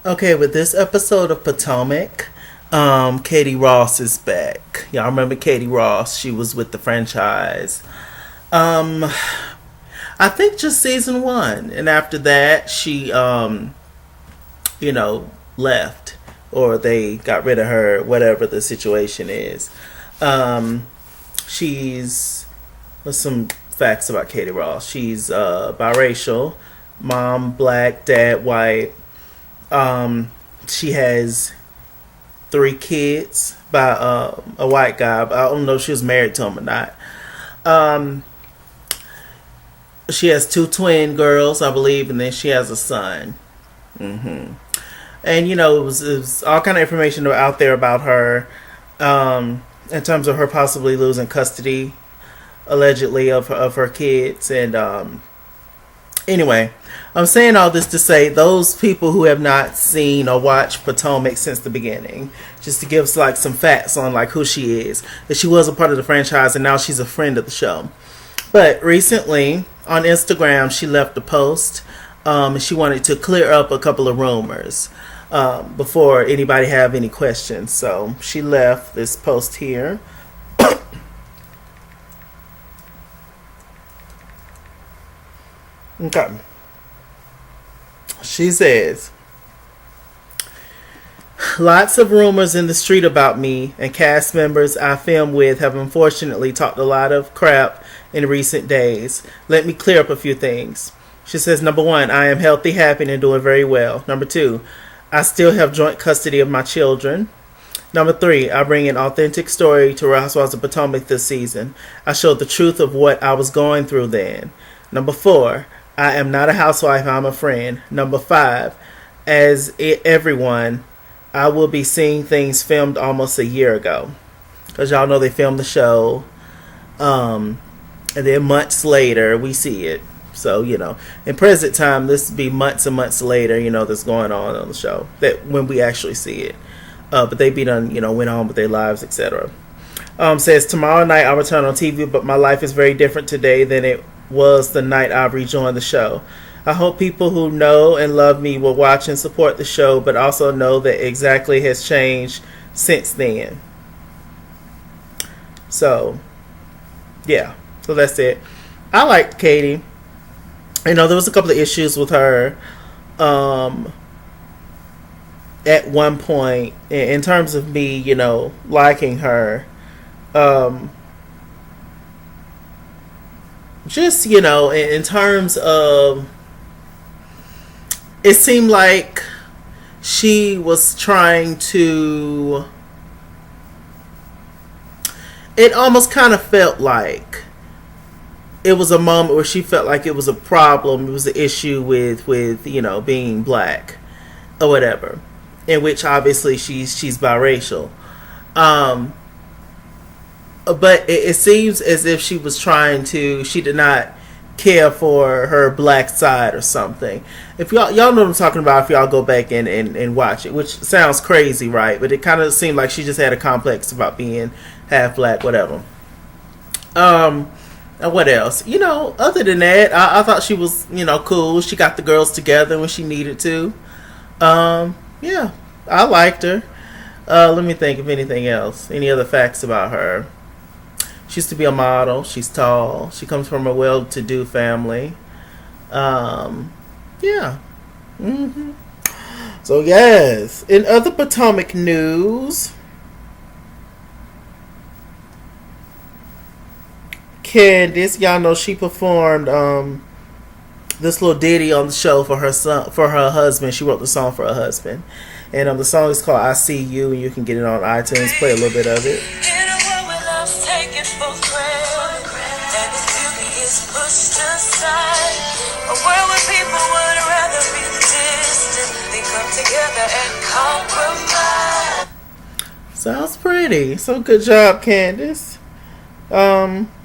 Okay, with this episode of Potomac, Katie Rost is back. Y'all remember Katie Rost? She was with the franchise. Um, I think just season one, and after that, she, you know, left or they got rid of her, whatever the situation is. Um, she's What's some facts about Katie Ross? She's biracial, mom black, dad white. She has three kids by a white guy. But I don't know if she was married to him or not. Um, she has two twin girls, I believe, and then she has a son. And it was all kind of information out there about her, in terms of her possibly losing custody, allegedly, of her kids. And anyway, I'm saying all this to say those people who have not seen or watched Potomac since the beginning, just to give like some facts on like who she is, that she was a part of the franchise and now she's a friend of the show. But recently on Instagram, she left a post. She wanted to clear up a couple of rumors before anybody have any questions. So she left this post here. Okay. She says, lots of rumors in the street about me, and cast members I film with have unfortunately talked a lot of crap in recent days. Let me clear up a few things. She says, number one, I am healthy, happy, and doing very well. Number two, I still have joint custody of my children. Number three, I bring an authentic story to Real Housewives of Potomac this season. I showed the truth of what I was going through then. Number four, I am not a housewife, I'm a friend. Number five, everyone, I will be seeing things filmed almost a year ago. Because y'all know they filmed the show. And then months later, we see it. So, in present time, this would be months and months later, that's going on the show. That when we actually see it. But they be done, went on with their lives, etc. Says, tomorrow night I'll return on TV, but my life is very different today than it was the night I rejoined the show. I hope people who know and love me will watch and support the show, but also know that exactly has changed since then. So, yeah. So that's it. I liked Katie. There was a couple of issues with her at one point in terms of me, liking her. Just, in terms of, it seemed like she was trying to, it almost kind of felt like it was a moment where she felt like it was a problem, it was an issue with being black or whatever, in which obviously she's biracial. But it seems as if she did not care for her black side or something. If y'all know what I'm talking about, if y'all go back and watch it, which sounds crazy, right? But it kind of seemed like she just had a complex about being half black, whatever. And what else? Other than that, I thought she was, cool. She got the girls together when she needed to. Yeah, I liked her. Let me think of anything else. Any other facts about her? She used to be a model. She's tall. She comes from a well-to-do family. Yeah. So, yes. In other Potomac news, Candiace, y'all know she performed this little ditty on the show for her husband. She wrote the song for her husband. And the song is called I See You, and you can get it on iTunes. Play a little bit of it. Sounds pretty. So good job, Candiace.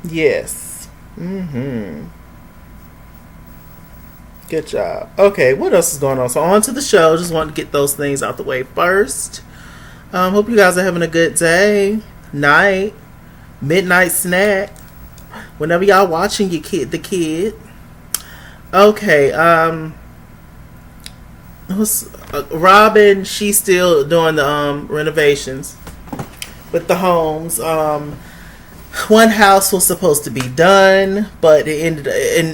Yes. Good job. Okay, what else is going on? So on to the show. Just wanted to get those things out the way first. Hope you guys are having a good day, night, midnight snack, whenever y'all watching the kid. Okay, who was Robyn. She's still doing the renovations with the homes. One house was supposed to be done, but it ended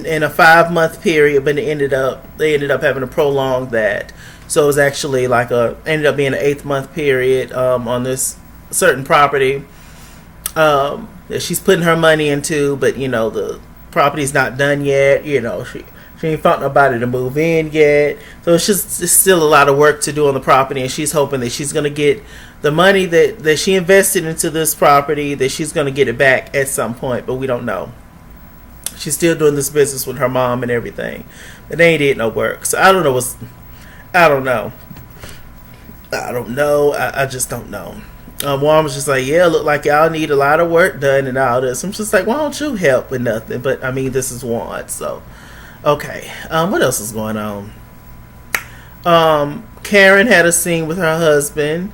in a 5-month period. But they ended up having to prolong that. So it was actually like ended up being an 8th-month period on this certain property that she's putting her money into. But the property's not done yet. She ain't found nobody to move in yet. So it's still a lot of work to do on the property, and she's hoping that she's going to get the money that she invested into this property, that she's going to get it back at some point, but we don't know. She's still doing this business with her mom and everything, but they ain't did no work. So I don't know I just don't know. Mom was just like, yeah, look like y'all need a lot of work done and all this. I'm just like, why don't you help with nothing? But I mean, this is one, so okay. What else is going on? Karen had a scene with her husband,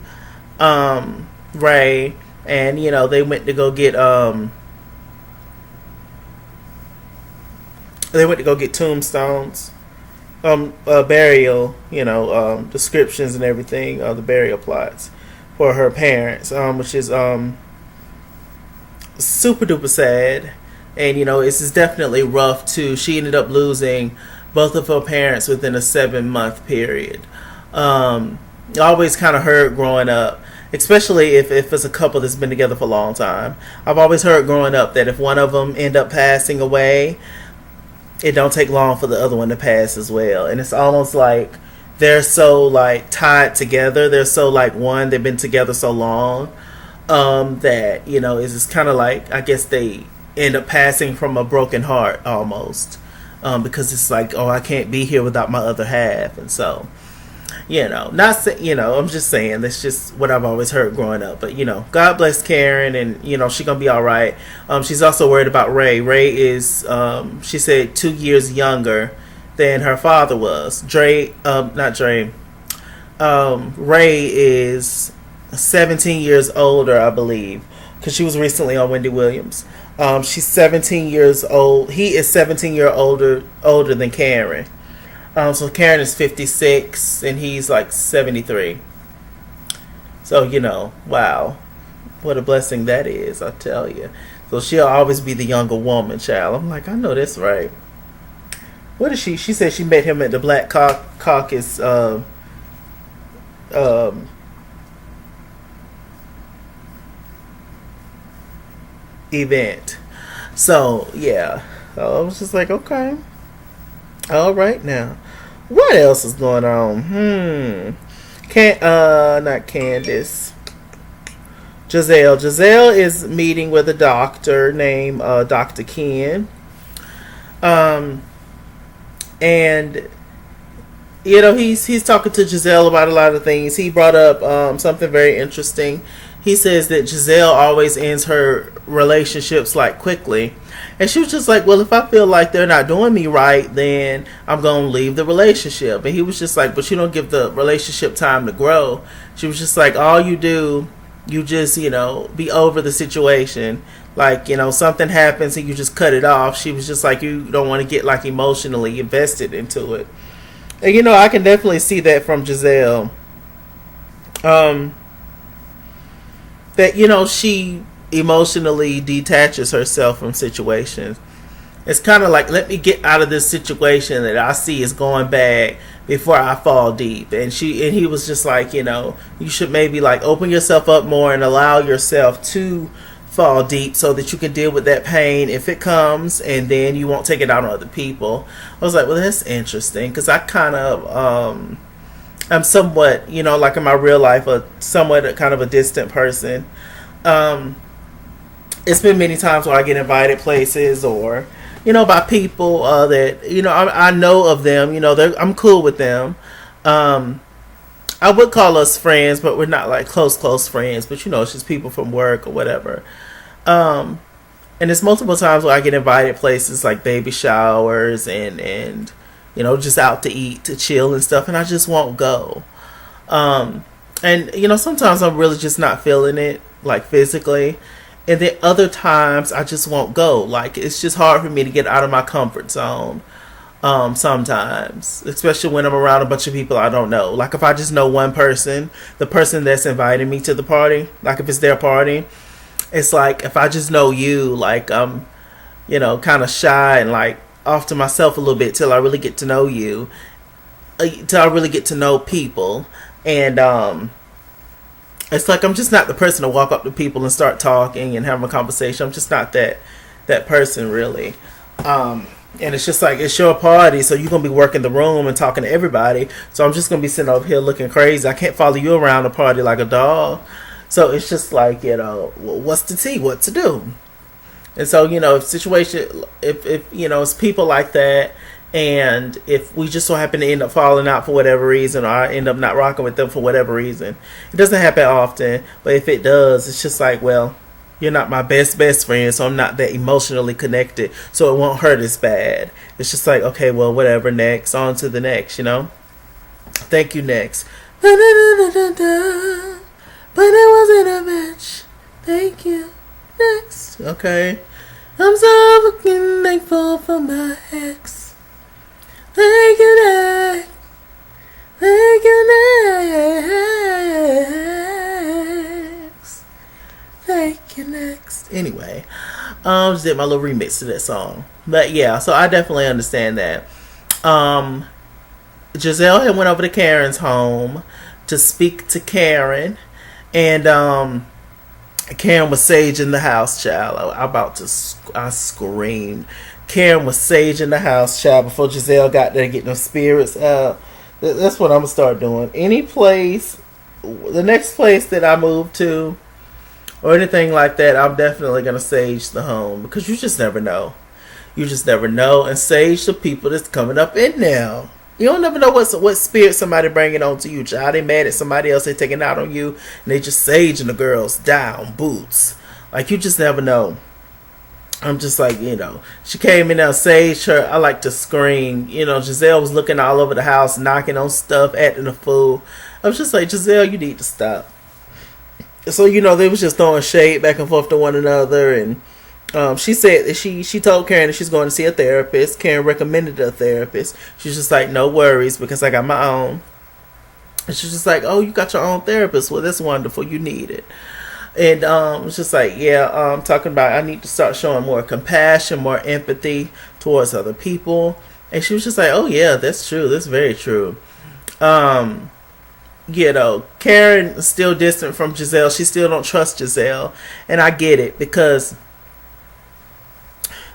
Ray, and they went to go get tombstones, burial, descriptions and everything, the burial plots for her parents, which is super duper sad. And this is definitely rough too. She ended up losing both of her parents within a 7-month period. Always kind of heard growing up, especially if it's a couple that's been together for a long time. I've always heard growing up that if one of them end up passing away, it don't take long for the other one to pass as well. And it's almost like they're so like tied together. They're so like one. They've been together so long that it's just kind of like, I guess they end up passing from a broken heart almost, because it's like, oh, I can't be here without my other half. And so I'm just saying that's just what I've always heard growing up. But God bless Karen, and she's gonna be all right. She's also worried about Ray. Ray is she said 2 years younger than her father was. Ray is 17 years older, I believe, because she was recently on Wendy Williams. She's 17 years old. He is 17 years older than Karen. So Karen is 56 and he's like 73. So wow, what a blessing that is, I tell you. So she'll always be the younger woman, child. I'm like, I know that's right. What is she? She said she met him at the Black Caucus event. So yeah, so I was just like, okay, all right now. What else is going on? Not Candiace. Gizelle is meeting with a doctor named Dr. Ken. And he's talking to Gizelle about a lot of things. He brought up something very interesting. He says that Gizelle always ends her relationships like quickly. And she was just like, well, if I feel like they're not doing me right, then I'm going to leave the relationship. And he was just like, but you don't give the relationship time to grow. She was just like, all you do, you just, be over the situation. Like, something happens and you just cut it off. She was just like, you don't want to get like emotionally invested into it. And, I can definitely see that from Gizelle. That, she emotionally detaches herself from situations. It's kind of like, let me get out of this situation that I see is going bad before I fall deep. And he was just like, you should maybe like open yourself up more and allow yourself to fall deep so that you can deal with that pain if it comes, and then you won't take it out on other people. I was like, well, that's interesting, because I kind of I'm somewhat, like in my real life, somewhat kind of a distant person. It's been many times where I get invited places, or by people that I know of them. I'm cool with them. I would call us friends, but we're not like close friends. But it's just people from work or whatever. And it's multiple times where I get invited places like baby showers and just out to eat, to chill and stuff, and I just won't go. And sometimes I'm really just not feeling it, like physically. And then other times I just won't go. Like, it's just hard for me to get out of my comfort zone. sometimes, especially when I'm around a bunch of people I don't know. Like if I just know one person, the person that's inviting me to the party, like if it's their party, it's like if I just know you, like I'm, kind of shy and like off to myself a little bit till I really get to know you, till I really get to know people. And it's like I'm just not the person to walk up to people and start talking and having a conversation. I'm just not that person really. And it's just like, it's your party, so you're going to be working the room and talking to everybody. So I'm just going to be sitting over here looking crazy. I can't follow you around the party like a dog. So it's just like, what's the tea? What to do? And so, if it's people like that, and if we just so happen to end up falling out for whatever reason, or I end up not rocking with them for whatever reason, it doesn't happen often. But if it does, it's just like, well, you're not my best friend, so I'm not that emotionally connected, so it won't hurt as bad. It's just like, okay, well, whatever, next, on to the next, Thank you, next. But it wasn't a match. Thank you, next. Okay. I'm so fucking thankful for my ex. Thank you, next. Thank you, next. Thank you, next. Anyway, just did my little remix to that song. But yeah, so I definitely understand that. Gizelle had went over to Karen's home to speak to Karen, and Karen was saging the house, child. I screamed. Karen was saging the house, child, before Gizelle got there getting them spirits out. That's what I'm gonna start doing. Any place, the next place that I move to, or anything like that, I'm definitely gonna sage the home, because you just never know. You just never know, and sage the people that's coming up in there. You don't never know what spirit somebody bringing on to you, child. They mad at somebody else, they taking out on you, and they just saging the girls down, boots. Like, you just never know. I'm just like, she came in there, saged her. I like to scream. Gizelle was looking all over the house, knocking on stuff, acting a fool. I was just like, Gizelle, you need to stop. So, they was just throwing shade back and forth to one another. And she said that she told Karen that she's going to see a therapist. Karen recommended a therapist. She's just like, no worries, because I got my own. And she's just like, oh, you got your own therapist? Well, that's wonderful. You need it. And it's just like, talking about I need to start showing more compassion, more empathy towards other people. And she was just like, oh yeah, that's true. That's very true. Karen is still distant from Gizelle. She still don't trust Gizelle. And I get it, because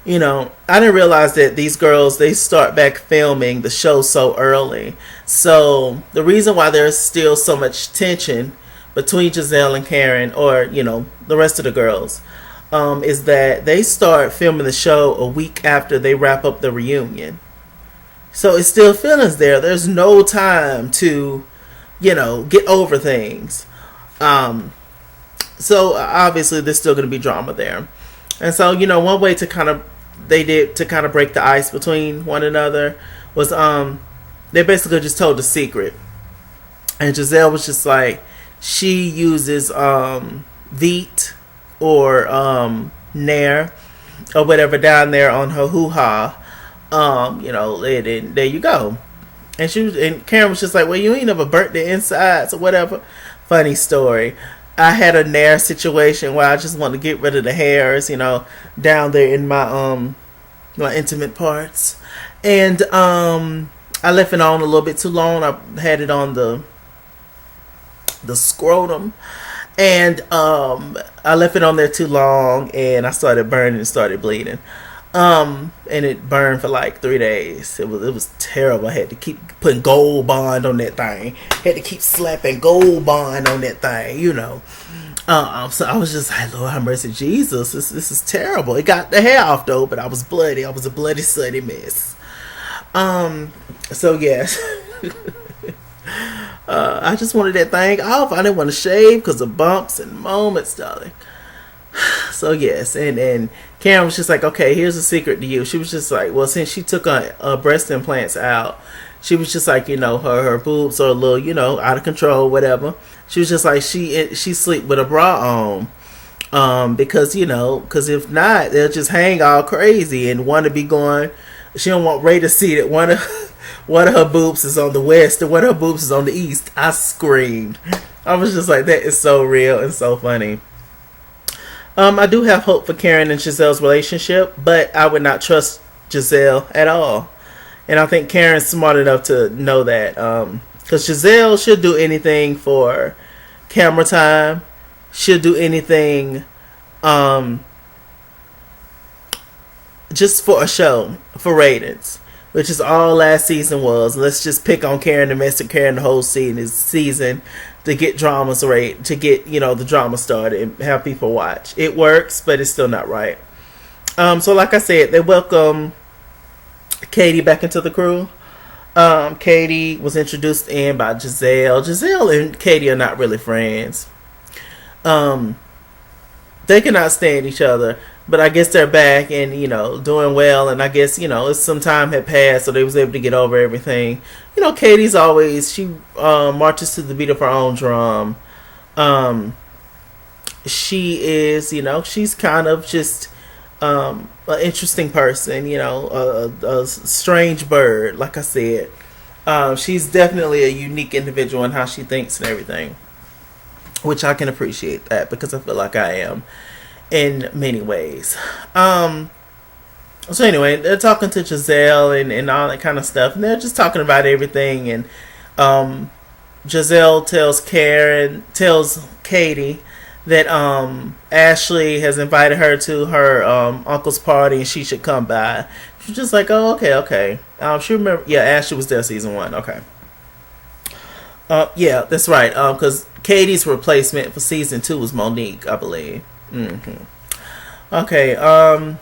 I didn't realize that these girls, they start back filming the show so early. So the reason why there's still so much tension between Gizelle and Karen, or, the rest of the girls, is that they start filming the show a week after they wrap up the reunion. So it's still feelings there. There's no time to, get over things. So obviously there's still going to be drama there. And so, one way to kind of break the ice between one another was, they basically just told the secret. And Gizelle was just like, she uses Veet or Nair or whatever down there on her hoo-ha. And there you go. And Karen was just like, well, you ain't never burnt the insides or whatever. Funny story. I had a Nair situation where I just wanted to get rid of the hairs, down there in my my intimate parts. And I left it on a little bit too long. I had it on the scrotum, and I left it on there too long, and I started burning and started bleeding, and it burned for like 3 days. It was terrible. I had to keep putting Gold Bond on that thing. Had to keep slapping Gold Bond on that thing, so I was just like, Lord have mercy, Jesus, this is terrible. It got the hair off though, but I was bloody. I was a bloody, sooty mess. So yes. I just wanted that thing off. I didn't want to shave because of bumps and moments, darling. So yes, and Karen was just like, okay, here's a secret to you. She was just like, well, since she took her breast implants out, she was just like, her boobs are a little, out of control, whatever. She was just like, she sleep with a bra on, because if not, they'll just hang all crazy and want to be going She don't want Ray to see that one of her boobs is on the west and one of her boobs is on the east. I screamed. I was just like, that is so real and so funny. I do have hope for Karen and Gizelle's relationship, but I would not trust Gizelle at all. And I think Karen's smart enough to know that. Because Gizelle should do anything for camera time. She'll do anything just for a show, for ratings. Which is all last season was. Let's just pick on Karen and mess with Karen the whole season to get dramas to get, the drama started and have people watch. It works, but it's still not right. So like I said, they welcome Katie back into the crew. Katie was introduced in by Gizelle. Gizelle and Katie are not really friends. They cannot stand each other, but I guess they're back and, doing well. And I guess, some time had passed, so they was able to get over everything. Katie's always, she marches to the beat of her own drum. She is, she's kind of just an interesting person, a strange bird, like I said. She's definitely a unique individual in how she thinks and everything, which I can appreciate that because I feel like I am in many ways. So anyway, they're talking to Gizelle and all that kind of stuff, and they're just talking about everything. And Gizelle tells Katie that Ashley has invited her to her uncle's party and she should come by. She's just like, oh, okay. She remember, yeah, Ashley was there season 1. Okay. Yeah, that's right. Because Katie's replacement for season 2 was Monique, I believe. Mm-hmm. Okay,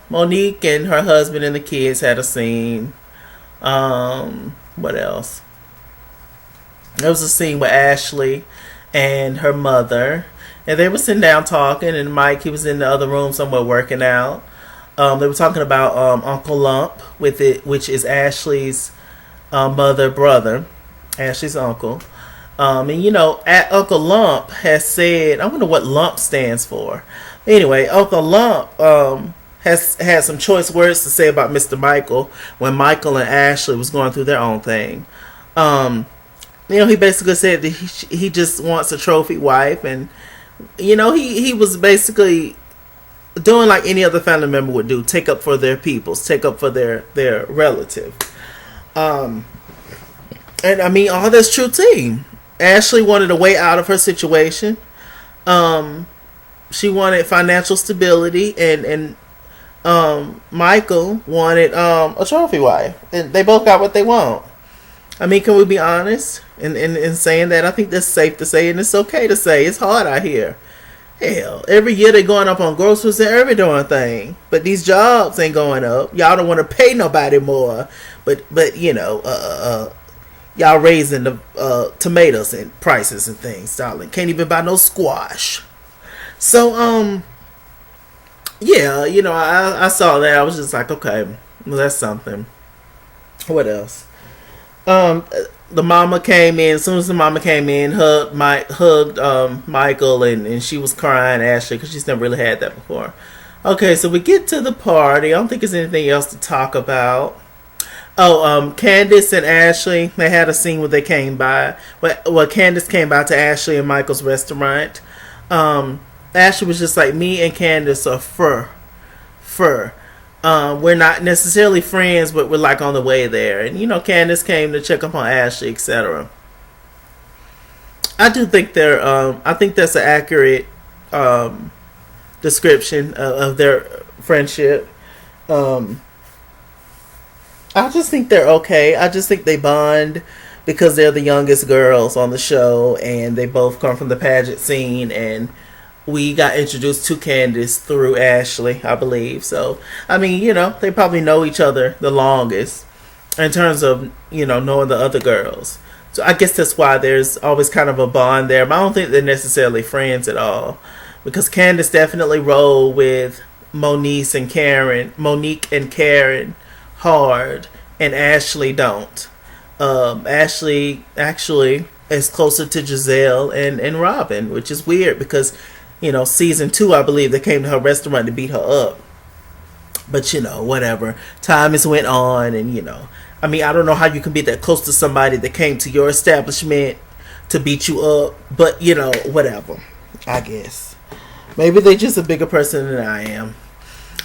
Monique and her husband and the kids had a scene. What else? There was a scene with Ashley and her mother, and they were sitting down talking, and Mike, he was in the other room somewhere working out. They were talking about Uncle Lump, which is Ashley's brother, Ashley's uncle. And Uncle Lump has said, I wonder what Lump stands for. Anyway, Uncle Lump has had some choice words to say about Mr. Michael when Michael and Ashley was going through their own thing. He basically said that he just wants a trophy wife, and he was basically doing like any other family member would do, take up for their peoples, take up for their relative. And I mean, all that's true too. Ashley wanted a way out of her situation. She wanted financial stability, and Michael wanted a trophy wife, and they both got what they want. I mean, can we be honest in saying that? I think that's safe to say, and it's okay to say. It's hard out here. Hell, every year they're going up on groceries and every darn thing, but these jobs ain't going up. Y'all don't want to pay nobody more, but y'all raising the tomatoes and prices and things, darling. Can't even buy no squash. So, yeah, I saw that. I was just like, okay, well, that's something. What else? The mama came in. As soon as the mama came in, hugged Michael, and she was crying, Ashley, because she's never really had that before. Okay, so we get to the party. I don't think there's anything else to talk about. Oh, Candiace and Ashley, they had a scene where they came by. Well, Candiace came by to Ashley and Michael's restaurant. Ashley was just like, me and Candiace are fur. We're not necessarily friends, but we're like on the way there. And Candiace came to check up on Ashley, etc. I do think I think that's an accurate description of their friendship. I just think they're okay. I just think they bond because they're the youngest girls on the show, and they both come from the pageant scene, and we got introduced to Candiace through Ashley, I believe. So, I mean, they probably know each other the longest in terms of, knowing the other girls. So I guess that's why there's always kind of a bond there. But I don't think they're necessarily friends at all. Because Candiace definitely rolled with Monique and Karen hard, and Ashley don't. Ashley actually is closer to Gizelle and Robyn, which is weird because season 2, I believe, they came to her restaurant to beat her up. But whatever. Time has went on, and I mean, I don't know how you can be that close to somebody that came to your establishment to beat you up, but whatever. I guess maybe they're just a bigger person than I am.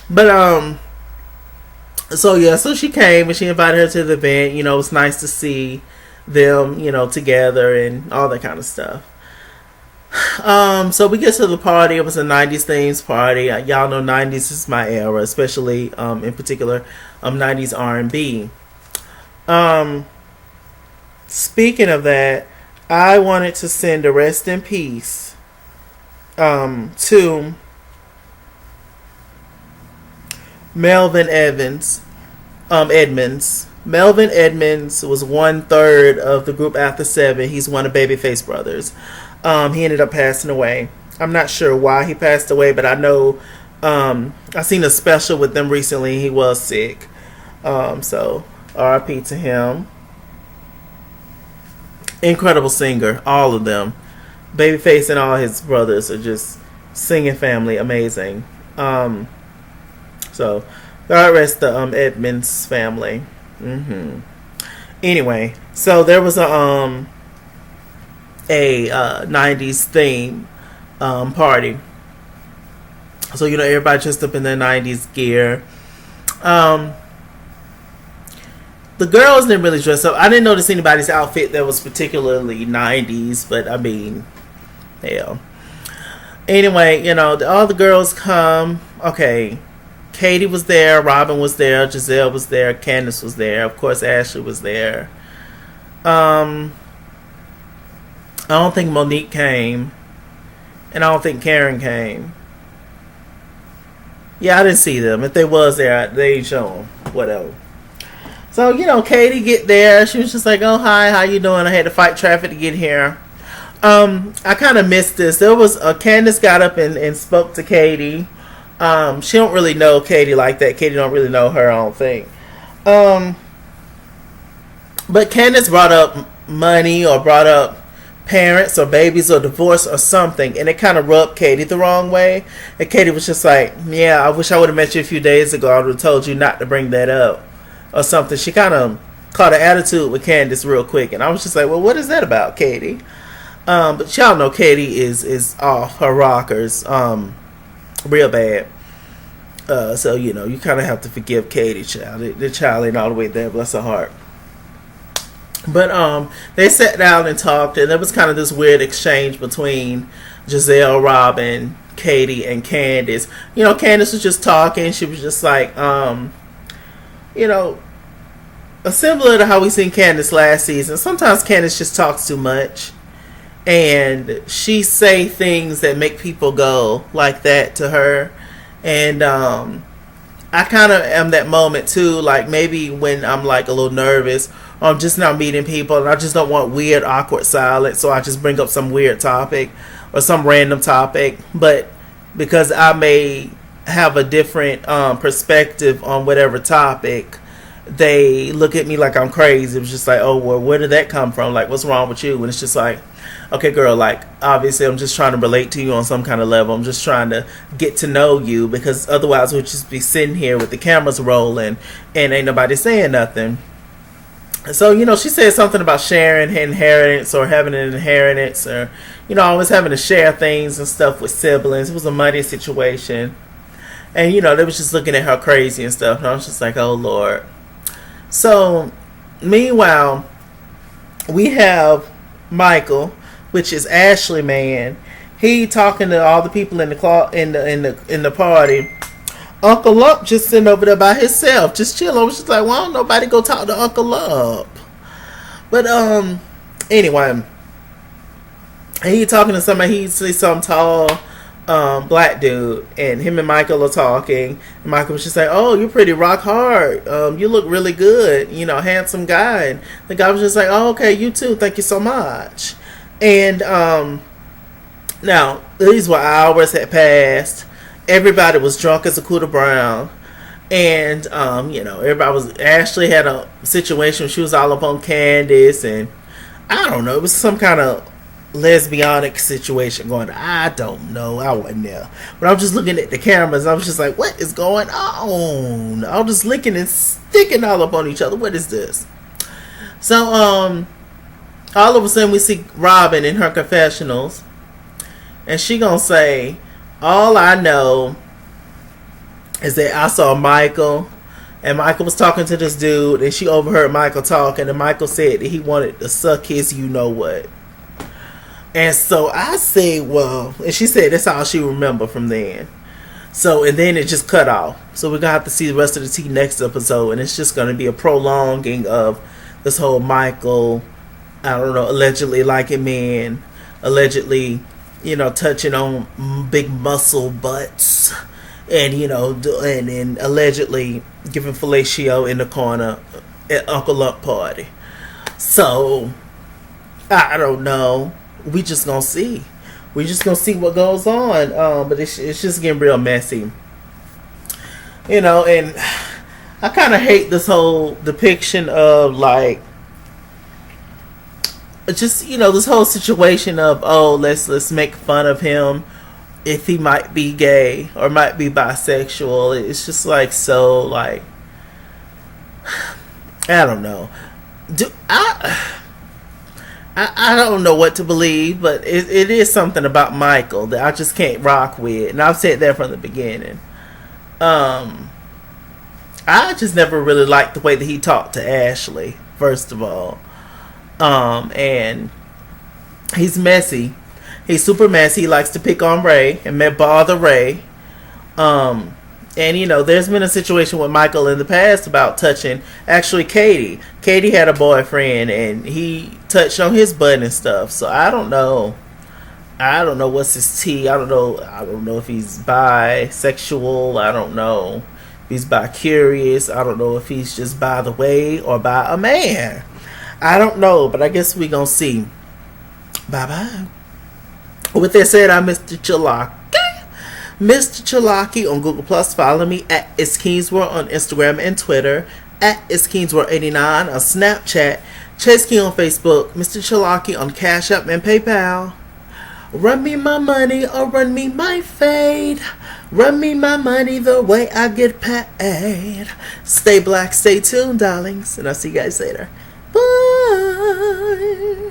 But so she came and she invited her to the event. It was nice to see them, together and all that kind of stuff. So we get to the party. It was a 90s themes party. Y'all know 90s is my era, especially in particular 90s R&B. Speaking of that, I wanted to send a rest in peace to Melvin Edmonds. Melvin Edmonds was 1/3 of the group After 7. He's one of Babyface Brothers. He ended up passing away. I'm not sure why he passed away, but I know I seen a special with them recently. He was sick. So RIP to him. Incredible singer, all of them. Babyface and all his brothers are just singing family, amazing. So God rest the Edmonds family. Anyway, so there was a 90s theme party. So everybody dressed up in their 90s gear. The girls didn't really dress up. I didn't notice anybody's outfit that was particularly 90s, but I mean, hell. Anyway, all the girls come. Okay, Katie was there, Robyn was there, Gizelle was there, Candiace was there, of course Ashley was there. I don't think Monique came, and I don't think Karen came. Yeah, I didn't see them. If they was there, they ain't show them. Whatever. So, Katie get there. She was just like, oh, hi, how you doing? I had to fight traffic to get here. I kind of missed this. There was Candiace got up and spoke to Katie. She don't really know Katie like that. Katie don't really know her, I don't think. But Candiace brought up money or brought up parents or babies or divorce or something, and it kind of rubbed Katie the wrong way. And Katie was just like, yeah, I wish I would have met you a few days ago. I would have told you not to bring that up or something. She kind of caught an attitude with Candiace real quick, and I was just like, well, what is that about, Katie? But y'all know Katie is off her rockers real bad. So you kind of have to forgive Katie, child. The child ain't all the way there, bless her heart. But they sat down and talked, and there was kind of this weird exchange between Gizelle, Robyn, Katie, and Candiace. Candiace was just talking. She was just like, similar to how we seen Candiace last season. Sometimes Candiace just talks too much, and she say things that make people go like that to her. And I kind of am that moment too, like maybe when I'm like a little nervous, or I'm just not meeting people and I just don't want weird awkward silence, so I just bring up some weird topic or some random topic. But because I may have a different perspective on whatever topic, they look at me like I'm crazy. It was just like, oh, well, where did that come from? Like, what's wrong with you? And it's just like, okay, girl, like, obviously I'm just trying to relate to you on some kind of level. I'm just trying to get to know you, because otherwise we'll just be sitting here with the cameras rolling and ain't nobody saying nothing. So, she said something about sharing inheritance or having an inheritance, or, always having to share things and stuff with siblings. It was a muddy situation. And, they was just looking at her crazy and stuff. And I was just like, oh, Lord. So, meanwhile, we have Michael, which is Ashley man. He talking to all the people in the party. Uncle Lump just sitting over there by himself, just chilling. I was just like, why don't nobody go talk to Uncle Lump? But anyway, he talking to somebody. He sees some tall black dude, and him and Michael are talking. And Michael was just like, oh, you're pretty rock hard. You look really good. Handsome guy. And the guy was just like, oh, okay, you too. Thank you so much. And now these were hours had passed. Everybody was drunk as a Cooter Brown. And, everybody was... Ashley had a situation where she was all up on Candiace. And, I don't know, it was some kind of lesbianic situation going. I don't know. I wasn't there, but I'm just looking at the cameras. I was just like, what is going on? I was just licking and sticking all up on each other. What is this? So all of a sudden we see Robyn in her confessionals, and she gonna say, all I know is that I saw Michael, and Michael was talking to this dude, and she overheard Michael talking, and Michael said that he wanted to suck his you know what. And so I say, well, and she said that's all she remember from then. So, and then it just cut off. So we're going to have to see the rest of the tea next episode, and it's just going to be a prolonging of this whole Michael, I don't know, allegedly liking men, allegedly, you know, touching on big muscle butts, and, you know, and allegedly giving fellatio in the corner at Uncle Lump party. So, I don't know. We just gonna see. We just gonna see what goes on. But it's just getting real messy. You know, and I kind of hate this whole depiction of, like, just, you know, this whole situation of, oh, let's make fun of him if he might be gay or might be bisexual. It's just like, so, like, I don't know. I don't know what to believe, but it is something about Michael that I just can't rock with, and I've said that from the beginning. I just never really liked the way that he talked to Ashley, first of all. And he's messy. He's super messy. He likes to pick on Ray and bother Ray. And, you know, there's been a situation with Michael in the past about touching, actually, Katie. Katie had a boyfriend, and he touched on his butt and stuff. So I don't know. I don't know what's his tea. I don't know if he's bisexual. I don't know if he's bi-curious. I don't know if he's just by the way or by a man. I don't know, but I guess we gonna see. Bye-bye. With that said, I'm Mr. Chalaki. Mr. Chalaki on Google+. Follow me at It's Kingsworld on Instagram and Twitter. At It's Kingsworld89 on Snapchat. Chase King on Facebook. Mr. Chalaki on Cash App and PayPal. Run me my money or run me my fade. Run me my money the way I get paid. Stay black, stay tuned, darlings. And I'll see you guys later. Bye.